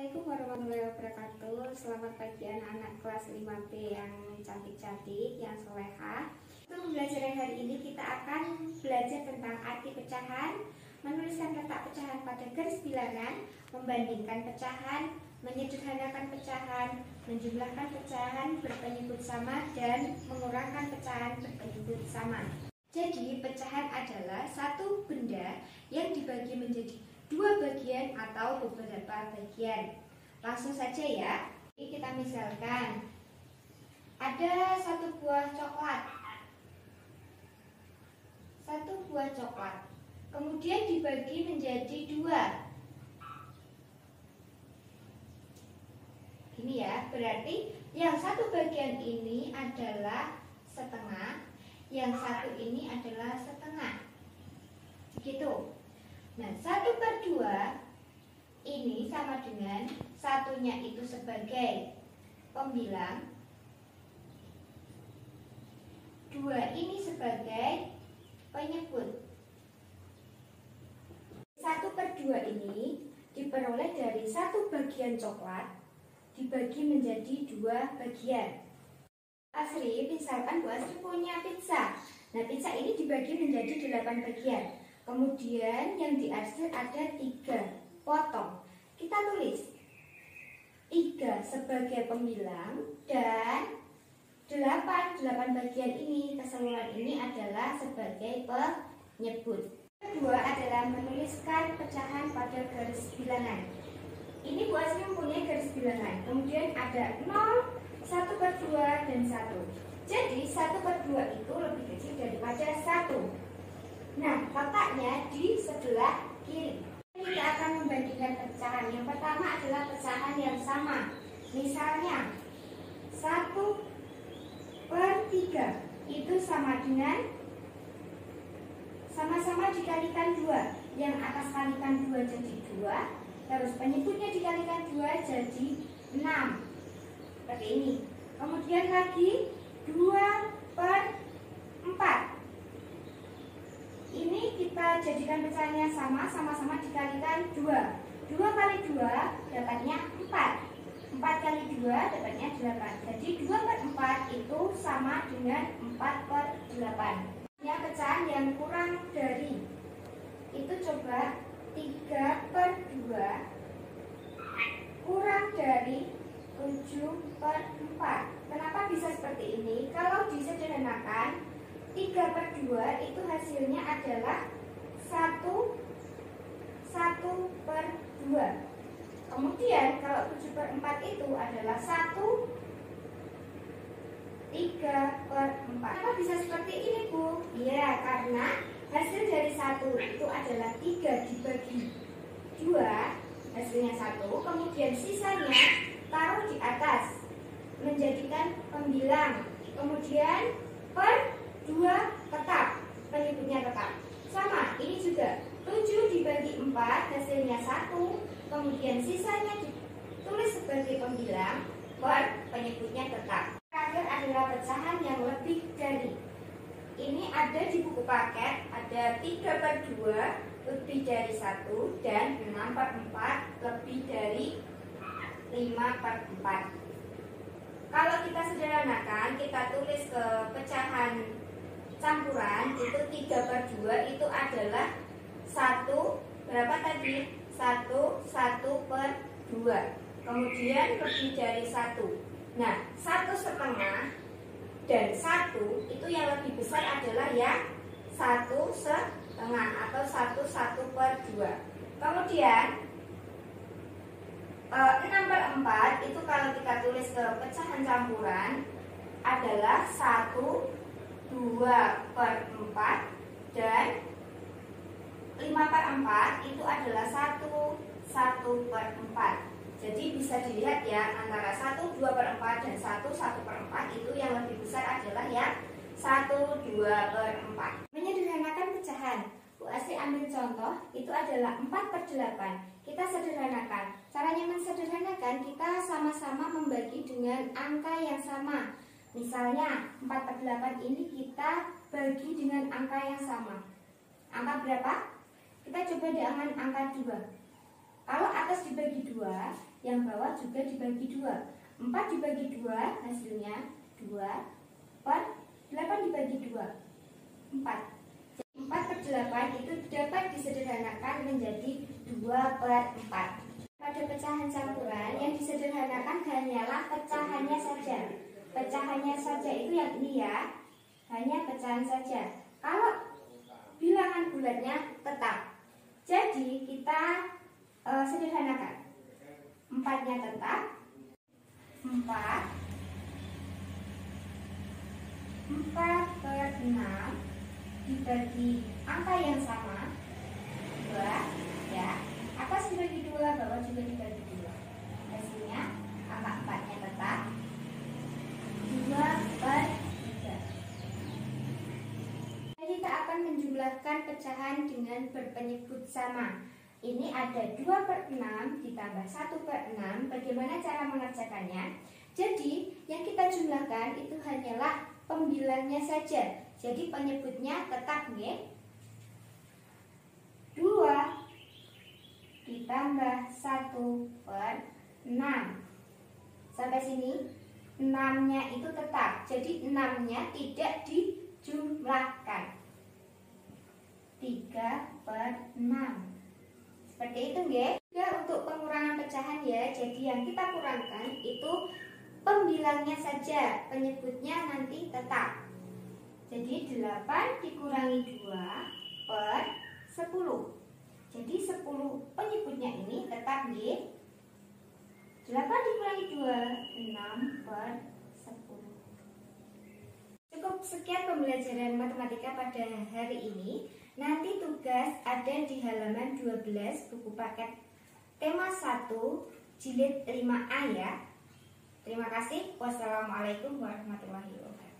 Assalamualaikum warahmatullahi wabarakatuh. Selamat pagi anak-anak kelas 5B yang cantik-cantik, yang solehah. Untuk pembelajaran hari ini kita akan belajar tentang arti pecahan, menuliskan letak pecahan pada garis bilangan, membandingkan pecahan, menyederhanakan pecahan, menjumlahkan pecahan berpenyebut sama, dan mengurangkan pecahan berpenyebut sama. Jadi pecahan adalah satu benda yang dibagi menjadi dua bagian atau beberapa bagian. Langsung saja ya. Ini kita misalkan ada satu buah coklat. Satu buah coklat. Kemudian dibagi menjadi dua. Ini ya, berarti yang satu bagian ini adalah setengah, yang satu ini adalah setengah. Begitu. Nah, 1/2 ini sama dengan satunya itu sebagai pembilang, 2 ini sebagai penyebut. 1/2 ini diperoleh dari satu bagian coklat dibagi menjadi dua bagian. Asri, misalkan Bu Asri punya pizza. Nah, pizza ini dibagi menjadi 8 bagian. Kemudian yang diarsir ada 3 potong. Kita tulis 3 sebagai pembilang dan 8 bagian ini, keseluruhan ini adalah sebagai penyebut. Kedua adalah menuliskan pecahan pada garis bilangan. Ini Bu Asri mempunyai garis bilangan. Kemudian ada 0, 1/2 dan 1. Jadi 1/2 itu lebih kecil daripada 1. Nah, letaknya di sebelah kiri. Kita akan membandingkan pecahan. Yang pertama adalah pecahan yang sama. Misalnya 1/3 itu sama dengan sama-sama dikalikan 2. Yang atas kalikan 2 jadi 2. Terus penyebutnya dikalikan 2 jadi 6. Seperti ini. Kemudian lagi 2/4. Ini kita jadikan pecahannya sama-sama dikalikan 2. 2 kali 2 dapatnya 4. 4 kali 2 dapatnya 8. Jadi 2/4 itu sama dengan 4/8. Ya, pecahan yang kurang dari itu coba 3/2 kurang dari 7/4. Kenapa bisa seperti ini? Kalau disederhanakan 3/2 itu hasilnya adalah 1/2. Kemudian kalau 7/4 itu adalah 1/3/4. Kenapa bisa seperti ini, Bu? Iya, karena hasil dari 1 itu adalah 3 dibagi 2, hasilnya 1. Kemudian sisanya taruh di atas menjadikan pembilang. Kemudian per 2 tetap, penyebutnya tetap. Sama, ini juga 7 dibagi 4, hasilnya 1. Kemudian sisanya ditulis sebagai pembilang, per penyebutnya tetap. Terakhir adalah pecahan yang lebih dari. Ini ada di buku paket, ada 3/2 lebih dari 1 dan 6/4 lebih dari 5/4. Kalau kita sederhanakan, kita tulis ke pecahan campuran itu 3/2 itu adalah 1 berapa tadi? 1/2. Kemudian lebih dari 1. Nah, 1/2 dan 1 itu yang lebih besar adalah yang 1/2 atau 1/2. Kemudian 6/4 itu kalau kita tulis ke pecahan campuran adalah 2/4 dan 5/4 itu adalah 1/4. Jadi bisa dilihat ya, antara 1/2/4 dan 1/1/4 itu yang lebih besar adalah yang 1/2/4. Menyederhanakan pecahan. Bu Asri ambil contoh, itu adalah 4/8. Kita sederhanakan. Caranya mensederhanakan, kita sama-sama membagi dengan angka yang sama. Misalnya 4/8 ini kita bagi dengan angka yang sama. Angka berapa? Kita coba dengan angka 2. Kalau atas dibagi 2, yang bawah juga dibagi 2. 4 dibagi 2 hasilnya 2 per 8 dibagi 2, 4. 4 per 8 itu dapat disederhanakan menjadi 2 per 4. Pada pecahan campuran yang disederhanakan hanyalah pecahannya saja. Pecahannya saja itu yang ini ya, hanya pecahan saja. Kalau bilangan bulatnya tetap. Jadi kita sederhanakan. 4-nya tetap. 4 per 6 dibagi angka yang sama 2 ya. Atas dibagi 2, bawah juga dibagi 2. Hasilnya angka 4-nya tetap 2 per 3. Jadi kita akan menjumlahkan pecahan dengan berpenyebut sama. Ini ada 2 per 6 ditambah 1 per 6. Bagaimana cara mengerjakannya? Jadi yang kita jumlahkan itu hanyalah pembilangnya saja. Jadi penyebutnya tetap nggih. 2 ditambah 1 per 6. Sampai sini 6-nya itu tetap. Jadi 6-nya tidak dijumlahkan. 3 per 6. Seperti itu nggih. Juga untuk pengurangan pecahan ya. Jadi yang kita kurangkan itu pembilangnya saja, penyebutnya nanti tetap. Jadi 8 dikurangi 2 per 10. Jadi 10 penyebutnya ini tetap nggih. 8 dikurangi 2, 6 per 10. Cukup sekian pembelajaran matematika pada hari ini. Nanti tugas ada di halaman 12 buku paket tema 1 jilid 5A ya. Terima kasih. Wassalamualaikum warahmatullahi wabarakatuh.